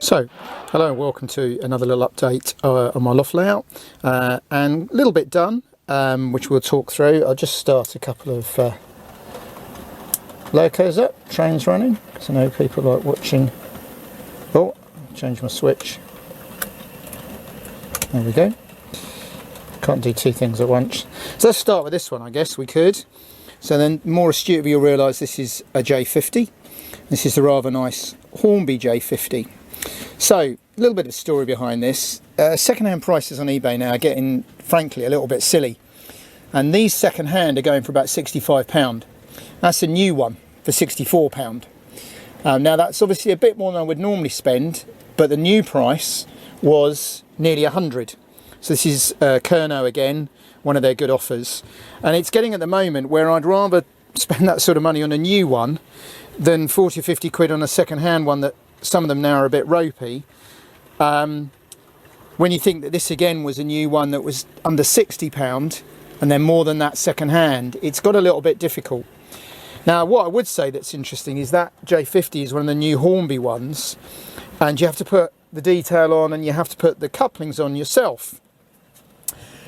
So, hello and welcome to another little update on my loft layout, and a little bit done, which we'll talk through. I'll just start a couple of locos up, trains running, because I know people like watching. Oh, change my switch. There we go. Can't do two things at once. So let's start with this one, I guess we could. So then, more astute of you will realise this is a J50. This is the rather nice Hornby J50. So, a little bit of story behind this. Second-hand prices on eBay now are getting, frankly, a little bit silly. And these second-hand are going for about £65. That's a new one for £64. Now, that's obviously a bit more than I would normally spend, but the new price was nearly £100. So this is Kerno again, one of their good offers. And it's getting at the moment where I'd rather spend that sort of money on a new one than 40 or 50 quid on a second-hand one that some of them now are a bit ropey. When you think that this again was a new one that was under £60 and then more than that second hand, it's got a little bit difficult. Now what I would say that's interesting is that J50 is one of the new Hornby ones, and you have to put the detail on and you have to put the couplings on yourself.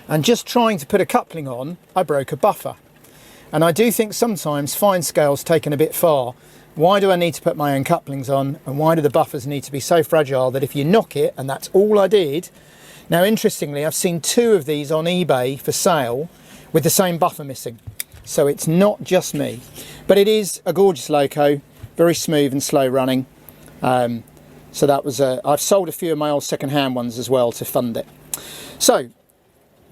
And just trying to put a coupling on, I broke a buffer. And I do think sometimes fine scale's taken a bit far. Why do I need to put my own couplings on, and why do the buffers need to be so fragile that if you knock it, and that's all I did. Now interestingly, I've seen two of these on eBay for sale with the same buffer missing, so it's not just me. But it is a gorgeous loco, very smooth and slow running. So that was I've sold a few of my old second-hand ones as well to fund it. So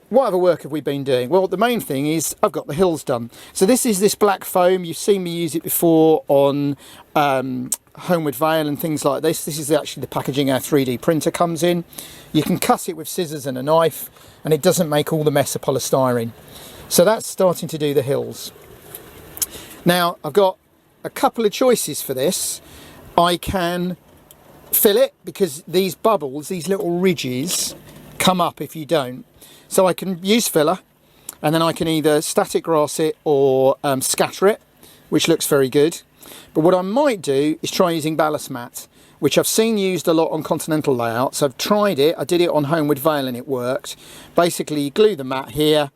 what other work have we been doing? Well, the main thing is I've got the hills done. So this is this black foam. You've seen me use it before on Homeward Vale and things like this. This is actually the packaging our 3D printer comes in. You can cut it with scissors and a knife, and it doesn't make all the mess of polystyrene. So that's starting to do the hills. Now, I've got a couple of choices for this. I can fill it, because these bubbles, these little ridges, come up if you don't. So I can use filler, and then I can either static grass it or scatter it, which looks very good. But what I might do is try using ballast mat, which I've seen used a lot on continental layouts. I've tried it, I did it on Homeward Vale and it worked. Basically you glue the mat here,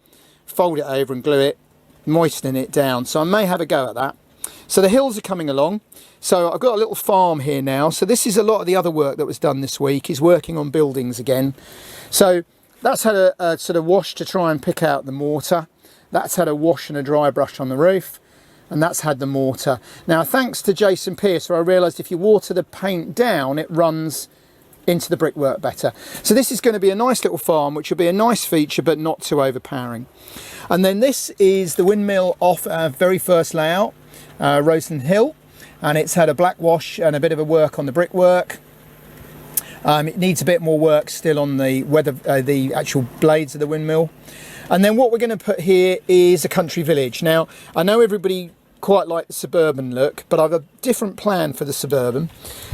fold it over and glue it, moisten it down. So I may have a go at that. So the hills are coming along. So I've got a little farm here now. So this is a lot of the other work that was done this week, is working on buildings again. So that's had a sort of wash to try and pick out the mortar. That's had a wash and a dry brush on the roof. And that's had the mortar. Now, thanks to Jason Pierce, where I realised if you water the paint down, it runs into the brickwork better. So this is going to be a nice little farm, which will be a nice feature, but not too overpowering. And then this is the windmill off our very first layout, Roseland Hill. And it's had a black wash and a bit of a work on the brickwork. It needs a bit more work still on the actual blades of the windmill. And then what we're going to put here is a country village. Now, I know everybody quite like the suburban look, but I've a different plan for the suburban.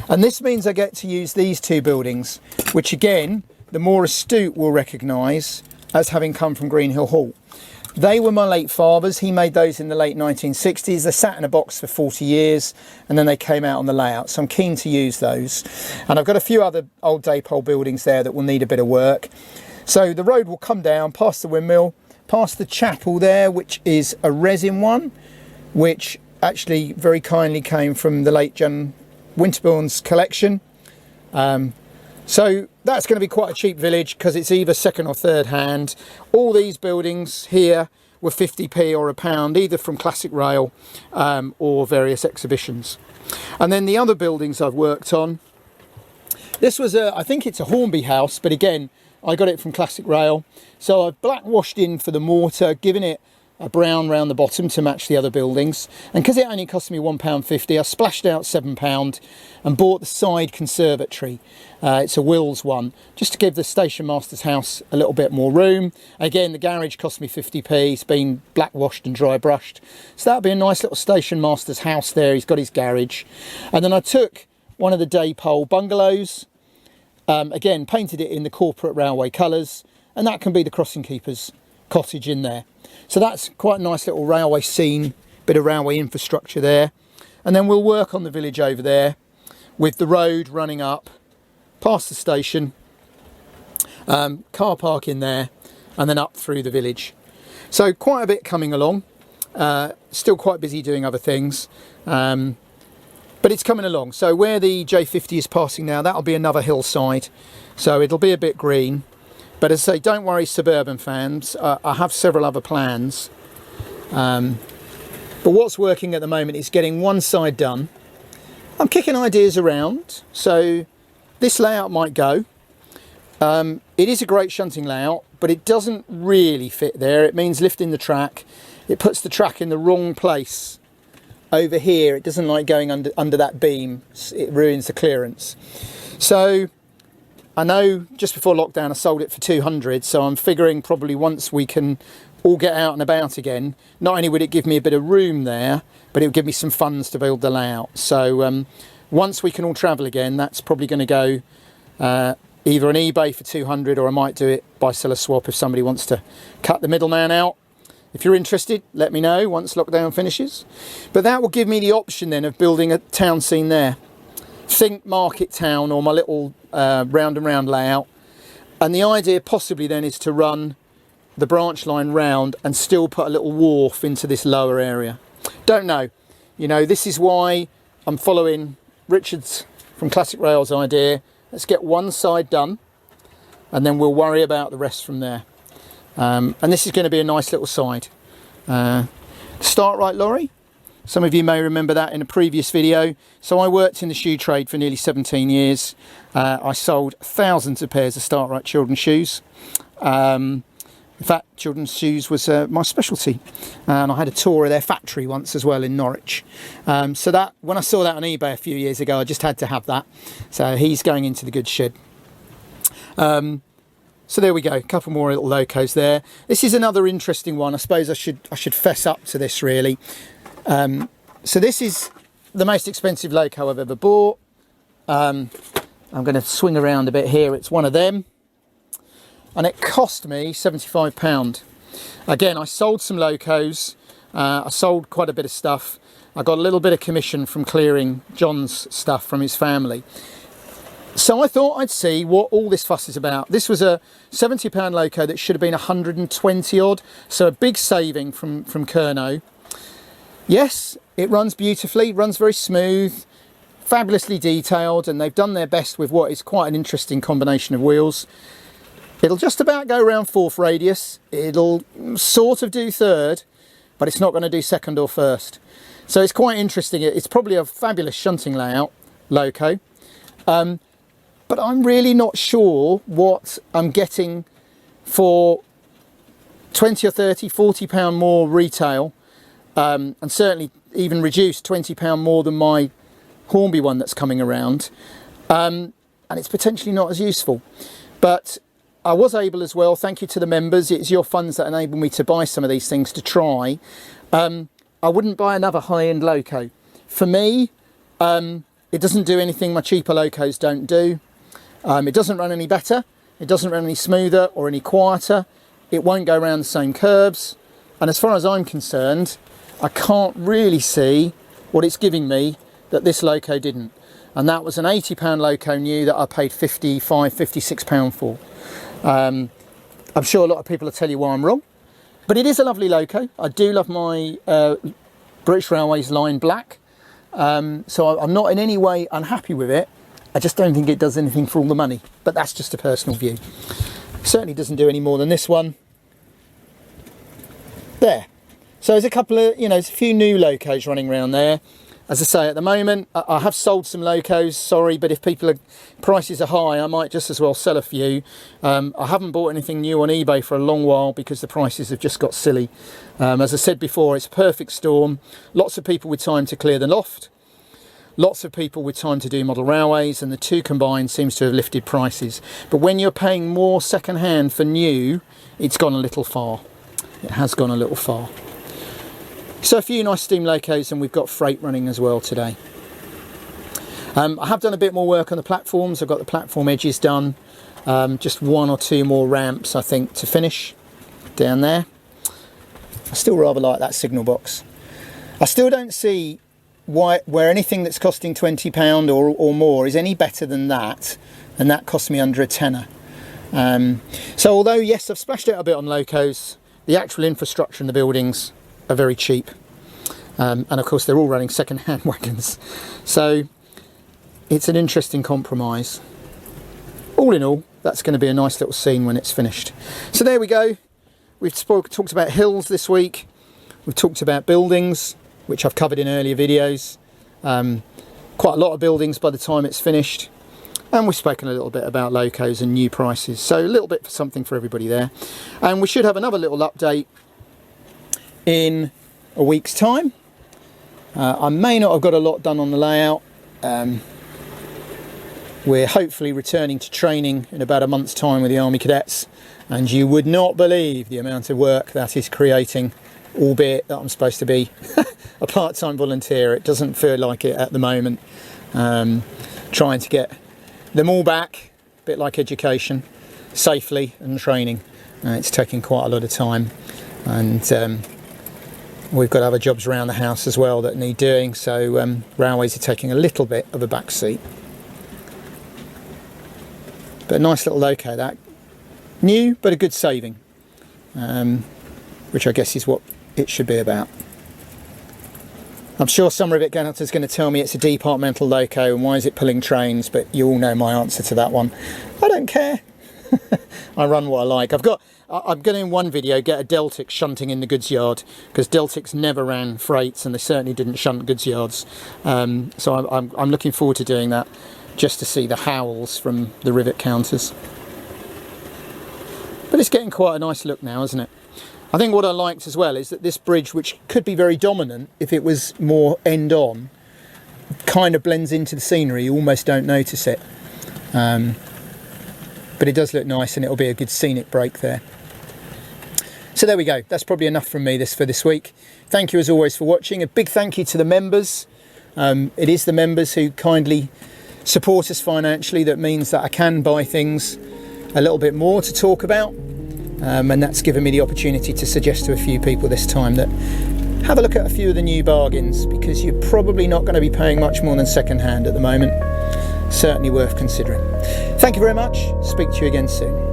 And this means I get to use these two buildings, which again, the more astute will recognise as having come from Greenhill Hall. They were my late father's. He made those in the late 1960s. They sat in a box for 40 years and then they came out on the layout. So I'm keen to use those. And I've got a few other old daypole buildings there that will need a bit of work. So the road will come down past the windmill, past the chapel there, which is a resin one, which actually very kindly came from the late John Winterbourne's collection. So that's going to be quite a cheap village, because it's either second or third hand. All these buildings here were 50p or £1, either from Classic Rail or various exhibitions. And then the other buildings I've worked on, this was I think it's a Hornby house, but again, I got it from Classic Rail. So I've black washed in for the mortar, given it a brown round the bottom to match the other buildings. And because it only cost me £1.50, I splashed out £7 and bought the side conservatory. It's a Wills one, just to give the station master's house a little bit more room. Again, the garage cost me 50p. It's been black washed and dry brushed. So that'll be a nice little station master's house there. He's got his garage. And then I took one of the daypole bungalows, again, painted it in the corporate railway colours, and that can be the crossing keeper's cottage in there. So that's quite a nice little railway scene, bit of railway infrastructure there. And then we'll work on the village over there with the road running up past the station, car park in there, and then up through the village. So quite a bit coming along. Still quite busy doing other things, but it's coming along. So where the J50 is passing now, that'll be another hillside, so it'll be a bit green. But as I say, don't worry, suburban fans, I have several other plans. But what's working at the moment is getting one side done. I'm kicking ideas around, so this layout might go. It is a great shunting layout, but it doesn't really fit there. It means lifting the track. It puts the track in the wrong place over here. It doesn't like going under that beam. It ruins the clearance. So I know just before lockdown I sold it for 200, so I'm figuring probably once we can all get out and about again, not only would it give me a bit of room there, but it would give me some funds to build the layout. So once we can all travel again, that's probably going to go either on eBay for 200, or I might do it buy seller swap if somebody wants to cut the middleman out. If you're interested, let me know once lockdown finishes. But that will give me the option then of building a town scene there. Think market town, or my little round and round layout. And the idea possibly then is to run the branch line round and still put a little wharf into this lower area. Don't know. You know, this is why I'm following Richard's from Classic Rail's idea. Let's get one side done and then we'll worry about the rest from there. And this is going to be a nice little side. Start right lorry. Some of you may remember that in a previous video. So I worked in the shoe trade for nearly 17 years. I sold thousands of pairs of Start Right children's shoes. In fact, children's shoes was my specialty, and I had a tour of their factory once as well in Norwich. So that, when I saw that on eBay a few years ago, I just had to have that. So he's going into the goods shed. So there we go, a couple more little locos there. This is another interesting one. I suppose I should fess up to this really. So this is the most expensive loco I've ever bought. I'm going to swing around a bit here. It's one of them. And it cost me £75. Again, I sold some locos. I sold quite a bit of stuff. I got a little bit of commission from clearing John's stuff from his family. So I thought I'd see what all this fuss is about. This was a £70 loco that should have been 120 odd. So a big saving from Kerno. Yes, it runs beautifully, runs very smooth, fabulously detailed, and they've done their best with what is quite an interesting combination of wheels. It'll just about go around fourth radius. It'll sort of do third, but it's not going to do second or first. So it's quite interesting. It's probably a fabulous shunting layout, loco. But I'm really not sure what I'm getting for 20 or 30, 40 pound more retail, and certainly even reduced £20 more than my Hornby one that's coming around. And it's potentially not as useful. But I was able as well, thank you to the members, it's your funds that enable me to buy some of these things to try. I wouldn't buy another high-end loco. For me, it doesn't do anything my cheaper locos don't do. It doesn't run any better, it doesn't run any smoother or any quieter, it won't go around the same curves, and as far as I'm concerned, I can't really see what it's giving me that this loco didn't. And that was an £80 loco new that I paid £55, £56 for. I'm sure a lot of people will tell you why I'm wrong, but it is a lovely loco. I do love my British Railways line black, so I'm not in any way unhappy with it. I just don't think it does anything for all the money, but that's just a personal view. Certainly doesn't do any more than this one. There. So there's a couple of, there's a few new locos running around there. As I say, at the moment, I have sold some locos, sorry, but if prices are high, I might just as well sell a few. I haven't bought anything new on eBay for a long while because the prices have just got silly. As I said before, it's a perfect storm. Lots of people with time to clear the loft. Lots of people with time to do model railways, and the two combined seems to have lifted prices. But when you're paying more second-hand for new, it's gone a little far. It has gone a little far. So a few nice steam locos, and we've got freight running as well today. I have done a bit more work on the platforms. I've got the platform edges done. Just one or two more ramps, I think, to finish down there. I still rather like that signal box. I still don't see where anything that's costing £20 or more is any better than that, and that cost me under a tenner. So although yes, I've splashed out a bit on locos, the actual infrastructure in the buildings are very cheap, and of course they're all running second-hand wagons, so it's an interesting compromise. All in all, that's going to be a nice little scene when it's finished. So there we go. We've talked about hills this week. We've talked about buildings, which I've covered in earlier videos. Quite a lot of buildings by the time it's finished. And we've spoken a little bit about locos and new prices. So a little bit for something for everybody there. And we should have another little update in a week's time. I may not have got a lot done on the layout. We're hopefully returning to training in about a month's time with the Army Cadets. And you would not believe the amount of work that is creating, albeit that I'm supposed to be a part-time volunteer. It doesn't feel like it at the moment. Trying to get them all back, a bit like education, safely and training. It's taking quite a lot of time, and we've got other jobs around the house as well that need doing, so railways are taking a little bit of a back seat. But a nice little loco, that. New, but a good saving, which I guess is what it should be about. I'm sure some Rivet Ganter is going to tell me it's a departmental loco and why is it pulling trains, but you all know my answer to that one. I don't care. I run what I like. I'm going to in one video get a Deltic shunting in the goods yard, because Deltics never ran freights and they certainly didn't shunt goods yards. So I'm looking forward to doing that, just to see the howls from the rivet counters. But it's getting quite a nice look now, isn't it? I think what I liked as well is that this bridge, which could be very dominant if it was more end on, kind of blends into the scenery. You almost don't notice it. But it does look nice, and it'll be a good scenic break there. So there we go. That's probably enough from me for this week. Thank you as always for watching. A big thank you to the members. It is the members who kindly support us financially that means that I can buy things a little bit more to talk about, and that's given me the opportunity to suggest to a few people this time that have a look at a few of the new bargains, because you're probably not going to be paying much more than second hand at the moment. Certainly worth considering. Thank you very much. Speak to you again soon.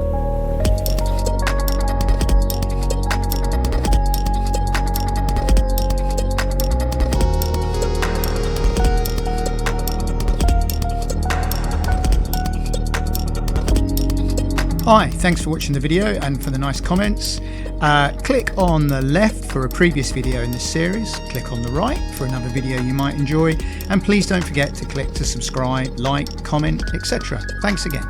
Hi, thanks for watching the video and for the nice comments. Click on the left for a previous video in this series, click on the right for another video you might enjoy, and please don't forget to click to subscribe, like, comment, etc. Thanks again.